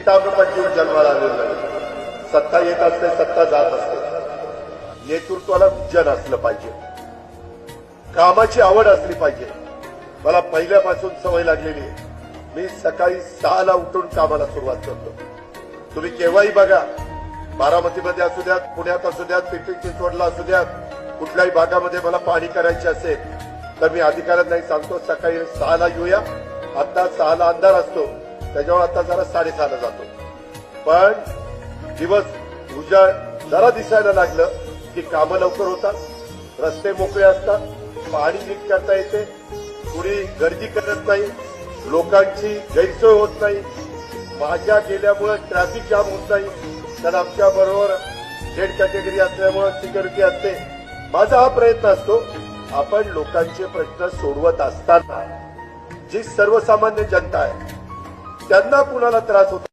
पिताप्रपंच जीवन जन्माला आलेलं नाही। सत्ता येत असते, सत्ता जात असते। नेतृत्वाला विजन असलं पाहिजे, कामाची आवड असली पाहिजे। मला पहिल्यापासून सवय लागलेली आहे, मी सकाळी 6ला उठून कामाला सुरुवात करतो। तुम्ही केव्हाही बघा, बारामतीमध्ये असू द्यात, पुण्यात असू द्यात, पिंपरी चिंचवडला असू द्यात, कुठल्याही भागामध्ये मला पाहणी करायची असेल तर मी अधिकाऱ्यांना नाही सांगतो सकाळी 6ला येऊया। आता 6ला अंधार असतो, त्याच्यावर आता जरा 6:30ला जातो। पण दिवस उजाड जरा दिसायला लागलं की कामं लवकर होतात, रस्ते मोकळे असतात, पाणी नीट करता येते, कुणी गर्दी करत नाही, लोकांची गैरसोय होत नाही। माझ्या गेल्यामुळे ट्रॅफिक जाम होत नाही, कारण आमच्या बरोबर झेड कॅटेगरी असल्यामुळे सिक्युरिटी असते। माझा हा प्रयत्न असतो, आपण लोकांचे प्रश्न सोडवत असताना जी सर्वसामान्य जनता आहे त्यांना कुणाला त्रास होतो